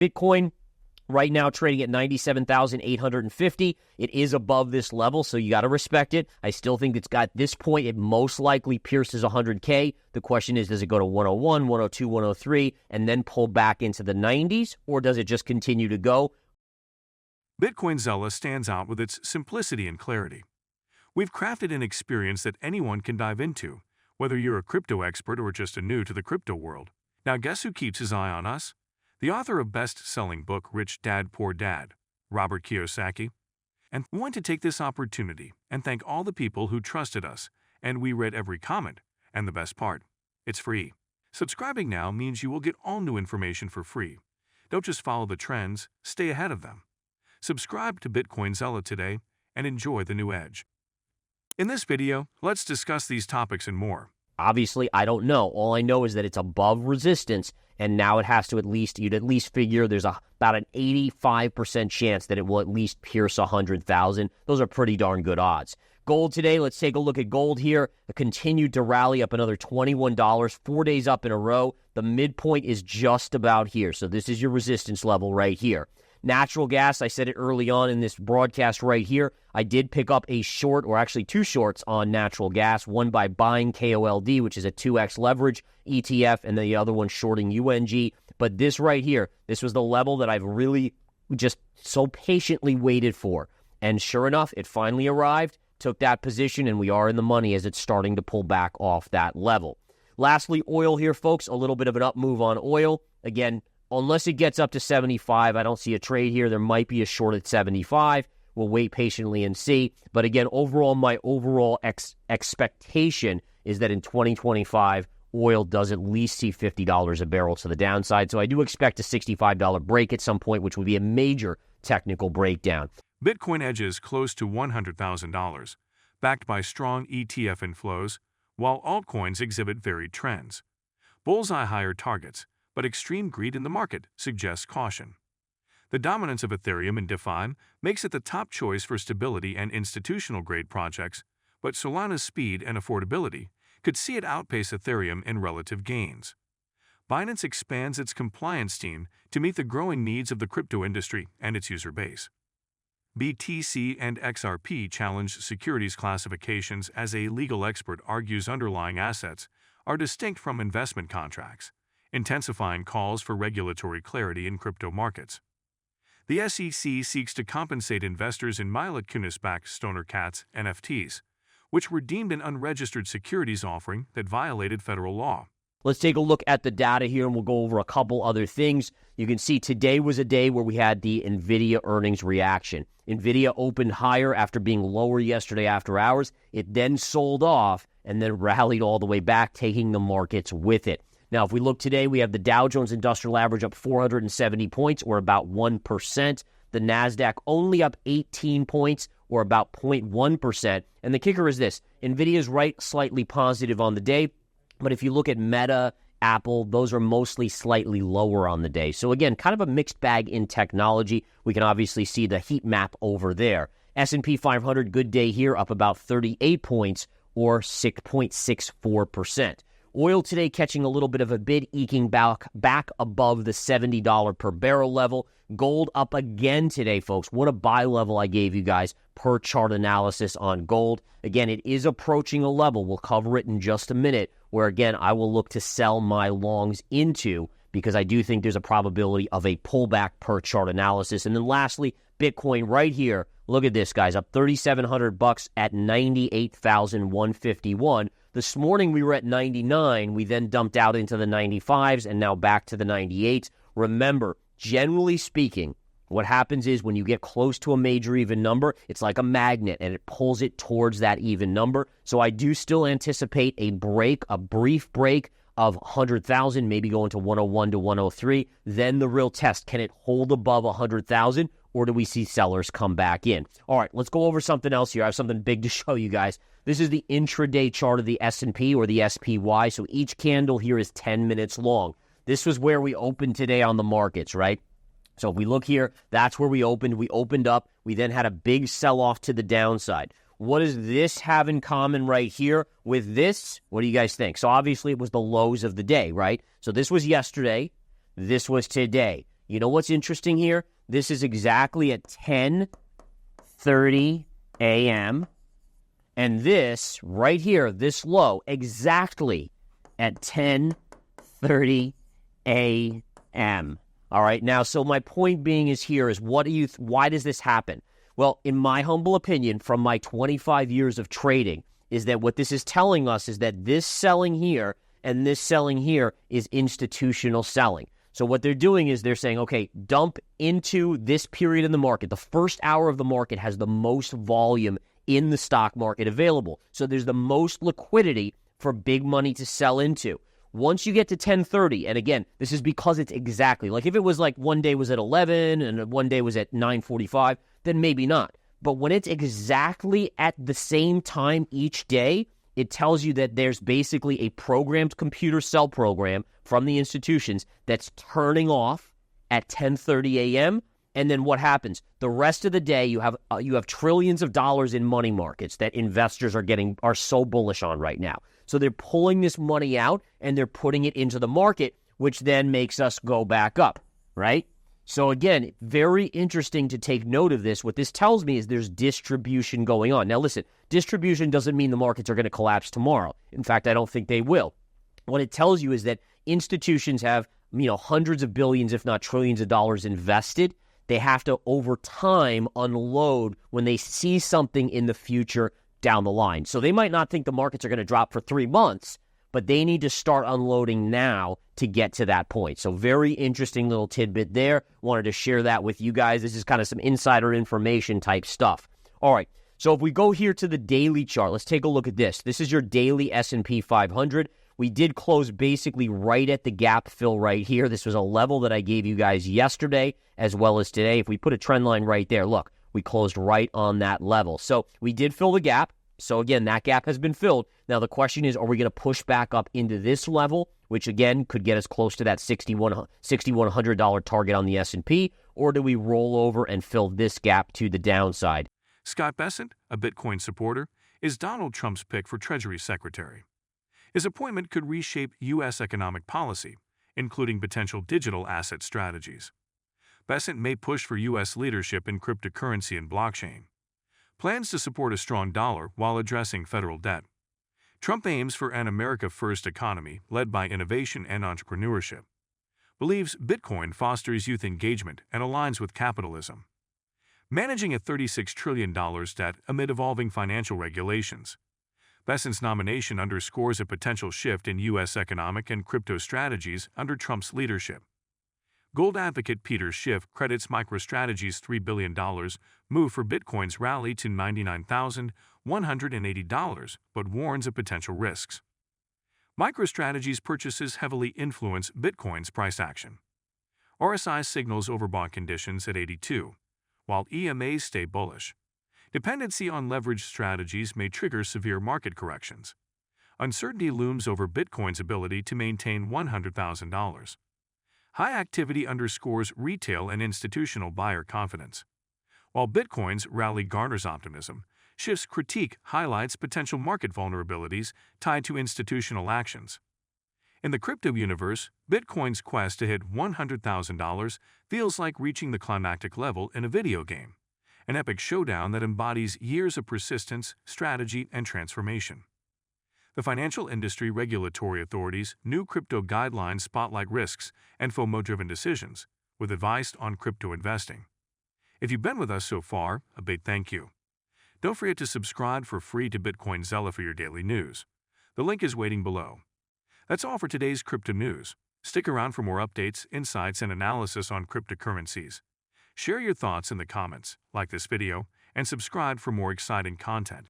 Bitcoin right now trading at 97,850. It is above this level, so you got to respect it. I still think it's got this point. It most likely pierces 100K. The question is, does it go to 101, 102, 103, and then pull back into the 90s, or does it just continue to go? Bitcoin Zella stands out with its simplicity and clarity. We've crafted an experience that anyone can dive into, whether you're a crypto expert or just a new to the crypto world. Now, guess who keeps his eye on us? The author of best-selling book Rich Dad, Poor Dad, Robert Kiyosaki. And we want to take this opportunity and thank all the people who trusted us, and we read every comment. And the best part, it's free. Subscribing now means you will get all new information for free. Don't just follow the trends, stay ahead of them. Subscribe to Bitcoin Zella today and enjoy the new edge. In this video, let's discuss these topics and more. Obviously, I don't know. All I know is that it's above resistance, and now it has to you'd at least figure there's about an 85% chance that it will at least pierce 100,000. Those are pretty darn good odds. Gold today, let's take a look at gold here. It continued to rally up another $21, 4 days up in a row. The midpoint is just about here, so this is your resistance level right here. Natural gas, I said it early on in this broadcast right here. I did pick up a short, or actually two shorts on natural gas, one by buying KOLD, which is a 2x leverage ETF, and the other one shorting UNG. But this right here, this was the level that I've really just so patiently waited for. And sure enough, it finally arrived, took that position, and we are in the money as it's starting to pull back off that level. Lastly, oil here, folks, a little bit of an up move on oil. Again, unless it gets up to 75, I don't see a trade here. There might be a short at 75. We'll wait patiently and see. But again, overall, my overall expectation is that in 2025, oil does at least see $50 a barrel to the downside. So I do expect a $65 break at some point, which would be a major technical breakdown. Bitcoin edges close to $100,000, backed by strong ETF inflows, while altcoins exhibit varied trends. Bullseye higher targets, but extreme greed in the market suggests caution. The dominance of Ethereum in DeFi makes it the top choice for stability and institutional-grade projects, but Solana's speed and affordability could see it outpace Ethereum in relative gains. Binance expands its compliance team to meet the growing needs of the crypto industry and its user base. BTC and XRP challenge securities classifications as a legal expert argues underlying assets are distinct from investment contracts, intensifying calls for regulatory clarity in crypto markets. The SEC seeks to compensate investors in Mila Kunis-backed Stoner Cats NFTs, which were deemed an unregistered securities offering that violated federal law. Let's take a look at the data here, and we'll go over a couple other things. You can see today was a day where we had the Nvidia earnings reaction. Nvidia opened higher after being lower yesterday after hours. It then sold off and then rallied all the way back, taking the markets with it. Now, if we look today, we have the Dow Jones Industrial Average up 470 points, or about 1%. The NASDAQ only up 18 points, or about 0.1%. And the kicker is this. Nvidia is right slightly positive on the day, but if you look at Meta, Apple, those are mostly slightly lower on the day. So again, kind of a mixed bag in technology. We can obviously see the heat map over there. S&P 500, good day here, up about 38 points, or 6.64%. Oil today catching a little bit of a bid, eking back above the $70 per barrel level. Gold up again today, folks. What a buy level I gave you guys per chart analysis on gold. Again, it is approaching a level. We'll cover it in just a minute, where, again, I will look to sell my longs into, because I do think there's a probability of a pullback per chart analysis. And then lastly, Bitcoin right here. Look at this, guys, up $3,700 at 98,151. This morning we were at 99. We then dumped out into the 95s and now back to the 98s. Remember, generally speaking, what happens is when you get close to a major even number, it's like a magnet and it pulls it towards that even number. So I do still anticipate a break, a brief break of 100,000, maybe going to 101 to 103. Then the real test, can it hold above 100,000? Or do we see sellers come back in? All right, let's go over something else here. I have something big to show you guys. This is the intraday chart of the S&P, or the SPY. So each candle here is 10 minutes long. This was where we opened today on the markets, right? So if we look here, that's where we opened. We opened up. We then had a big sell-off to the downside. What does this have in common right here with this? What do you guys think? So obviously it was the lows of the day, right? So this was yesterday. This was today. You know what's interesting here? This is exactly at 10:30 a.m. And this right here, this low, exactly at 10:30 a.m. All right. Now, so my point being is why does this happen? Well, in my humble opinion, from my 25 years of trading, is that what this is telling us is that this selling here and this selling here is institutional selling. So what they're doing is they're saying, okay, dump into this period in the market. The first hour of the market has the most volume in the stock market available. So there's the most liquidity for big money to sell into. Once you get to 10:30, and again, this is because it's exactly, like if it was like one day was at 11 and one day was at 9:45, then maybe not. But when it's exactly at the same time each day, it tells you that there's basically a programmed computer sell program from the institutions that's turning off at 10:30 a.m. And then what happens? The rest of the day, you have trillions of dollars in money markets that investors are so bullish on right now. So they're pulling this money out and they're putting it into the market, which then makes us go back up, right? So again, very interesting to take note of this. What this tells me is there's distribution going on. Now listen, distribution doesn't mean the markets are going to collapse tomorrow. In fact, I don't think they will. What it tells you is that institutions have, hundreds of billions, if not trillions of dollars invested. They have to, over time, unload when they see something in the future down the line. So they might not think the markets are going to drop for 3 months, but they need to start unloading now to get to that point. So very interesting little tidbit there. Wanted to share that with you guys. This is kind of some insider information type stuff. All right, so if we go here to the daily chart, let's take a look at this. This is your daily S&P 500. We did close basically right at the gap fill right here. This was a level that I gave you guys yesterday as well as today. If we put a trend line right there, look, we closed right on that level. So we did fill the gap. So again, that gap has been filled. Now the question is, are we going to push back up into this level, which again could get us close to that $6,100 target on the S&P, or do we roll over and fill this gap to the downside? Scott Bessent, a Bitcoin supporter, is Donald Trump's pick for Treasury Secretary. His appointment could reshape U.S. economic policy, including potential digital asset strategies. Bessent may push for U.S. leadership in cryptocurrency and blockchain. Plans to support a strong dollar while addressing federal debt. Trump aims for an America-first economy led by innovation and entrepreneurship. Believes Bitcoin fosters youth engagement and aligns with capitalism. Managing a $36 trillion debt amid evolving financial regulations. Bessent's nomination underscores a potential shift in U.S. economic and crypto strategies under Trump's leadership. Gold advocate Peter Schiff credits MicroStrategy's $3 billion move for Bitcoin's rally to $99,180, but warns of potential risks. MicroStrategy's purchases heavily influence Bitcoin's price action. RSI signals overbought conditions at 82, while EMAs stay bullish. Dependency on leveraged strategies may trigger severe market corrections. Uncertainty looms over Bitcoin's ability to maintain $100,000. High activity underscores retail and institutional buyer confidence. While Bitcoin's rally garners optimism, Schiff's critique highlights potential market vulnerabilities tied to institutional actions. In the crypto universe, Bitcoin's quest to hit $100,000 feels like reaching the climactic level in a video game. An epic showdown that embodies years of persistence, strategy, and transformation. The financial industry regulatory authorities' new crypto guidelines spotlight risks and FOMO-driven decisions, with advice on crypto investing. If you've been with us so far, a big thank you. Don't forget to subscribe for free to Bitcoin Zella for your daily news. The link is waiting below. That's all for today's crypto news. Stick around for more updates, insights, and analysis on cryptocurrencies. Share your thoughts in the comments, like this video, and subscribe for more exciting content.